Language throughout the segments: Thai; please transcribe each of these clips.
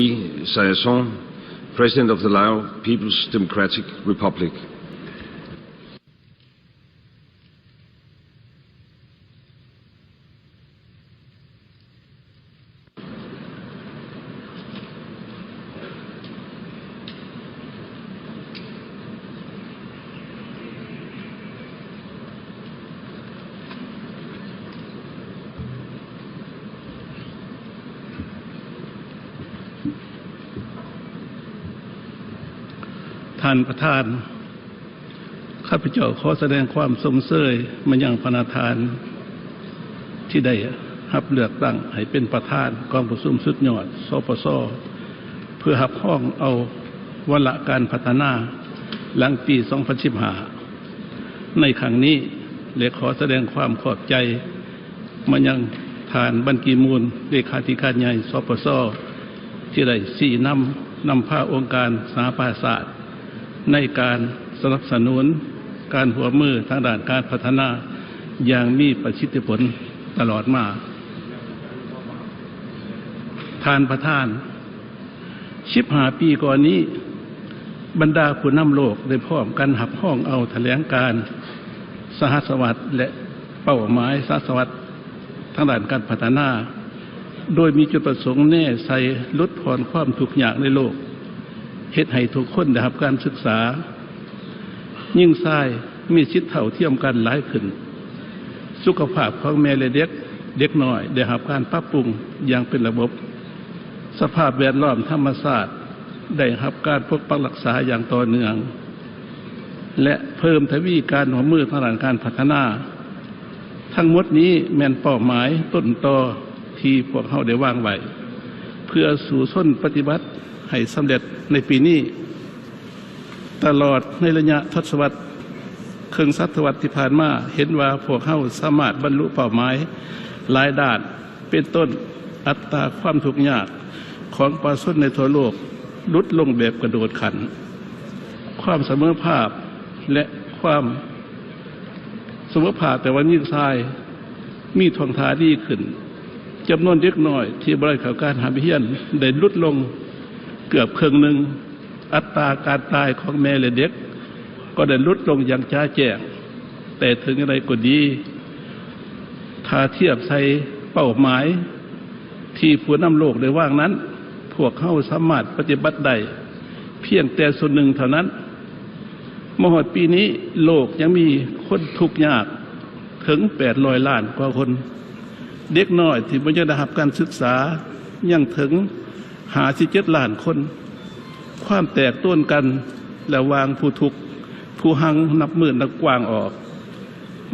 Sayasong, President of the Lao People's Democratic Republic.ท่านประธานข้าพเจ้าขอแสดงความสมเสยมายังพระประธานที่ได้รับเลือกตั้งให้เป็นประธานกองประชุมสุดยอดสปส.เพื่อรับห้องเอาวาระการพัฒนาหลังปี 2015 ในครั้งนี้และขอแสดงความขอบใจมายังท่านบันกีมูลเลขาธิการใหญ่สปส.ที่ได้ชี้นำพาองค์การสหประชาชาติในการสนับสนุนการร่วมมือทางด้านการพัฒนาอย่างมีประสิทธิผลตลอดมาท่านประธาน15 ปีก่อนนี้บรรดาผู้นำโลกได้พร้อมกันหับห้องเอาแถลงการสหสวัสดิ์และเป้าหมายสหสวัสดิ์ทางด้านการพัฒนาโดยมีจุดประสงค์แน่ใส่ลดผ่อนความทุกข์ยากในโลกเฮ็ดให้ทุกคนได้รับการศึกษายิ่งชายมีสิทธิเท่าเทียมกันหลายขึ้นสุขภาพของแม่และเด็กน้อยได้รับการปรับปรุงอย่างเป็นระบบสภาพแวดล้อมธรรมชาติได้รับการปกปักรักษาอย่างต่อเนื่องและเพิ่มทวีการร่วมมือทางด้านการพัฒนาทั้งหมดนี้แม่นเป้าหมายต้นตอที่พวกเขาได้วางไว้เพื่อสู่ส้นปฏิบัติให้สำเร็จในปีนี้ตลอดในระยะทศวรรษครึ่งศตวรรษที่ผ่านมาเห็นว่าพวกเขาสามารถบรรลุเป้าหมายหลายด้านเป็นต้นอัตราความทุกข์ยากของประชาชนในทั่วโลกลดลงแบบกระโดดขันความเสมอภาคและความเสมอภาคแต่ว่ายิ่งชายมีท่องทาดีขึ้นจำนวนเด็กน้อยที่บริการหาวิทยาได้ลดลงเกือบครึ่งหนึ่งอัตราการตายของแม่และเด็กก็ได้ลดลงอย่างช้าแจ้งแต่ถึงอะไรก็ดีถ้าเทียบใส่เป้าหมายที่ผู้นำโลกได้วางนั้นพวกเขาสามารถปฏิบัติได้เพียงแต่ส่วนหนึ่งเท่านั้นมหดปีนี้โลกยังมีคนทุกข์ยากถึง800 ล้านกว่าคนเด็กน้อยที่ไม่ได้รับการศึกษายังถึง57 ล้านคนความแตกต้นกันและวางผู้ทุกข์ผู้หังนับหมื่นนับกว้างออก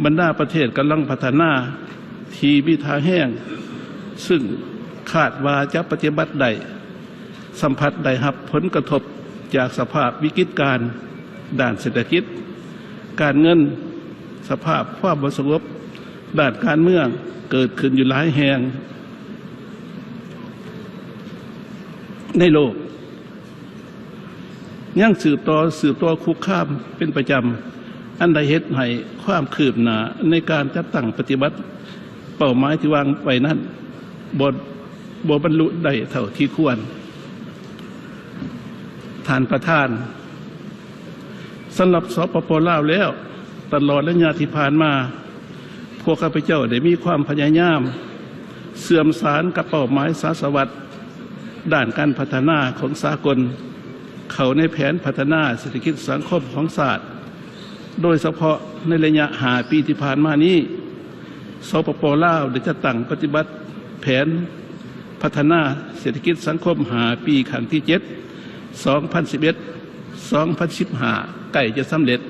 บรรดาประเทศกำลังพัฒนาทีมีทางแห้งซึ่งคาดว่าจะปฏิบัติได้สัมผัสได้รับผลกระทบจากสภาพวิกฤตการณ์ด้านเศรษฐกิจการเงินสภาพความบ่สงบด้านการเมืองเกิดขึ้นอยู่หลายแห่งในโลกยังสืบต่อคุกคามเป็นประจำอันใดเหตุให้ความคืบหน้าในการจัดตั้งปฏิบัติเป้าหมายที่วางไว้นั้นบ่บรรลุได้เท่าที่ควรท่านประธานสำหรับสปป.ลาวแล้วตลอดระยะที่ผ่านมาพวกข้าพเจ้าได้มีความพยายามเสื่อมสารกับเป้าหมายสหสวัสดิ์ด้านการพัฒนาของสากลเข้าในแผนพัฒนาเศรษฐกิจสังคมของชาติโดยเฉพาะในระยะ5 ปีที่ผ่านมานี้สปป.ลาวได้จัดตั้งปฏิบัติแผนพัฒนาเศรษฐกิจสังคม5 ปีครั้งที่ 7 2011-2015 ใกล้จะสำเร็จ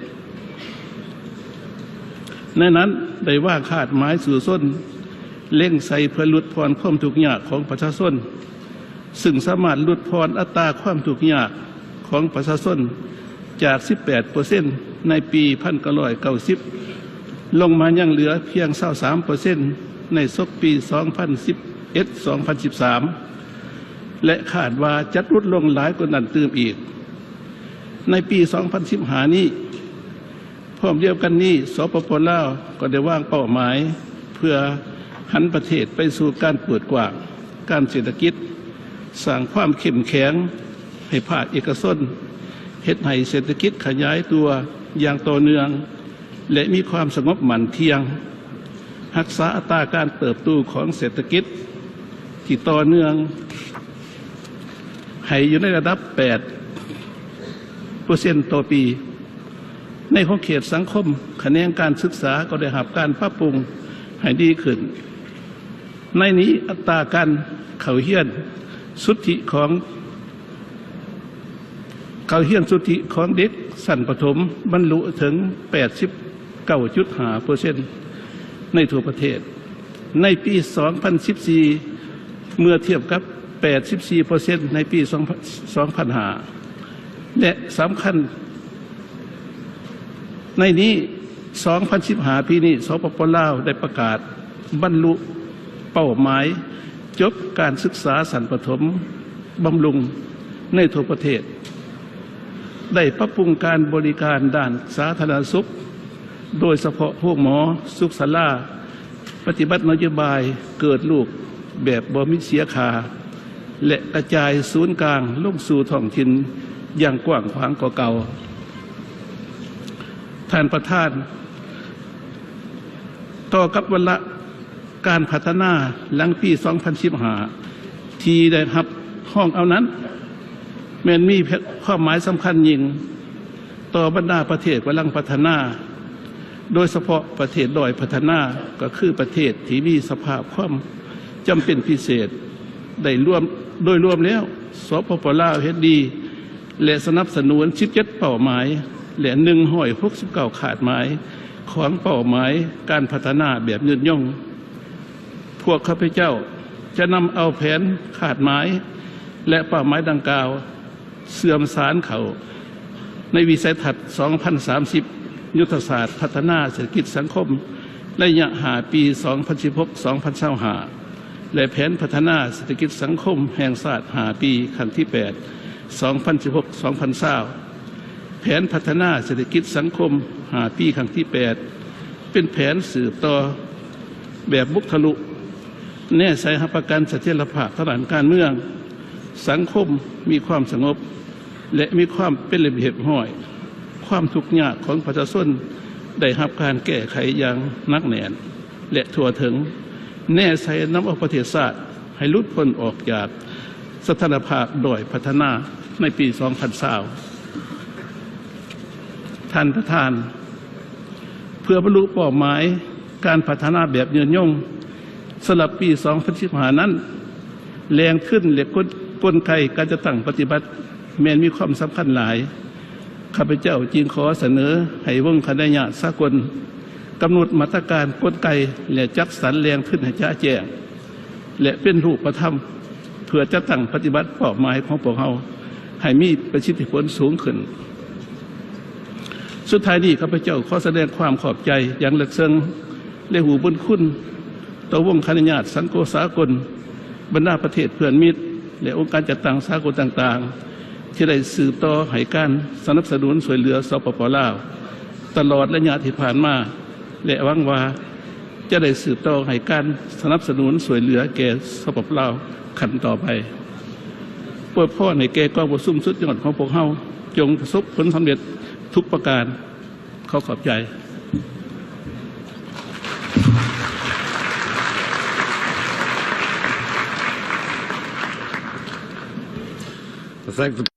ในนั้นได้ว่าคาดหมายสู่ส้นเล่งใส่เพื่อลดพรความทุกข์ยากของประชาชนซึ่งสามารถลดพรอัตราความทุกข์ยากของประชาชนจาก 18% ในปี 1990 ลงมายังเหลือเพียง 23% ในศกปี 2011-2013 และคาดว่าจะลดลงหลายกว่านั้นตื่มอีกในปี 2015 นี้พร้อมเดียวกันนี้สปป.ลาวก็ได้วางเป้าหมายเพื่อหันประเทศไปสู่การเปิดกว้างการเศรษฐกิจ สร้างความเข้มแข็งให้ภาคเอกชนเฮ็ดให้เศรษฐกิจขยายตัวอย่างต่อเนื่องและมีความสงบหมั่นเที่ยงรักษาอัตราการเติบโตของเศรษฐกิจที่ต่อเนื่องให้อยู่ในระดับ 8% ต่อปี ในของเขตสังคมคะแนนการศึกษาก็ได้รับการปรับปรุงให้ดีขึ้นในนี้อัตราการเข้าเรียนสุทธิของเด็กชั้นประถมบรรลุถึง 89.5% ในทั่วประเทศในปี 2014 เมื่อเทียบกับ 84% ในปี 2005 และสำคัญในนี้ 2015 ปีนี้สปป.ลาวได้ประกาศบรรลุเป้าหมายจบการศึกษาชั้นประถมบำรุงในทั่วประเทศได้ปรับปรุงการบริการด้านสาธารณสุขโดยเฉพาะพวกหมอสุขศาลาปฏิบัตินโยบายเกิดลูกแบบบ่มีเสียค่าและกระจายศูนย์กลางลงสู่ท้องถิ่นอย่างกว้างขวางกว่าเก่าท่านประธานต่อกับวาระการพัฒนาหลังปี 2015 ที่ได้รับห้องเอานั้นแม้นมีความหมายสำคัญยิ่งต่อบรรดาประเทศกำลังพัฒนาโดยเฉพาะประเทศด้อยพัฒนาก็คือประเทศที่มีสภาพความจำเป็นพิเศษได้โดยรวมแล้วสปป.ลาวเฮ็ดดีและสนับสนุน17เป้าหมายและ169ขาดหมายของเป้าหมายการพัฒนาแบบยืดย่องพวกข้าพเจ้าจะนำเอาแผนขาดหมายและเป้าหมายดังกล่าวเสื่อมสารเขาในวิสัยทัศน์ 2030 ยุทธศาสตร์พัฒนาเศรษฐกิจสังคมระยะ5 ปี 2016-2025 และแผนพัฒนาเศรษฐกิจสังคมแห่งชาติ5 ปีขั้นที่ 8 2016-2020 แผนพัฒนาเศรษฐกิจสังคม5 ปีขั้นที่ 8 เป็นแผนสืบต่อแบบบุกทะลุแน่ใส่หับประกันเสถียรภาพทางด้านการเมืองสังคมมีความสงบและมีความเป็นระเบียบห้อยความทุกข์ยากของประชาชนได้รับการแก้ไขอย่างหนักแน่นและทั่วถึงแน่ใส่นำเอาประเทศชาติให้หลุดพ้นออกจากสถานภาพด้อยพัฒนาในปี 2020 ท่านประธานเพื่อบรรลุเป้าหมายการพัฒนาแบบยืนยงสำหรับปี 2015 นั้นแรงขึ้นและกลไกการจะตั้งปฏิบัติแม้นมีความสำคัญหลายข้าพเจ้าจึงขอเสนอให้วงคณะญาติสากลกำหนดมาตรการกลไกและจัดสรรแรงขึ้นให้แจ้งและเป็นรูปธรรมเพื่อจะตั้งปฏิบัติเป้าหมายของพวกเราให้มีประสิทธิผลสูงขึ้นสุดท้ายนี้ข้าพเจ้าขอแสดงความขอบใจอย่างลึกซึ้งและหูบุญคุณต่อวงคณะญาติสังคมสากลบรรดาประเทศเพื่อนมิตรและองค์การจัดตั้งสากลต่างๆที่ได้สืบต่อให้การสนับสนุนช่วยเหลือสปป.ลาวตลอดระยะที่ผ่านมาและหวังว่าจะได้สืบต่อให้การสนับสนุนช่วยเหลือแก่สปป.ลาวขั้นต่อไปโปรดพ่อในแก่กองประชุมสุดยอดของพวกเราจงประสบผลสำเร็จทุกประการขอบใจ I thank the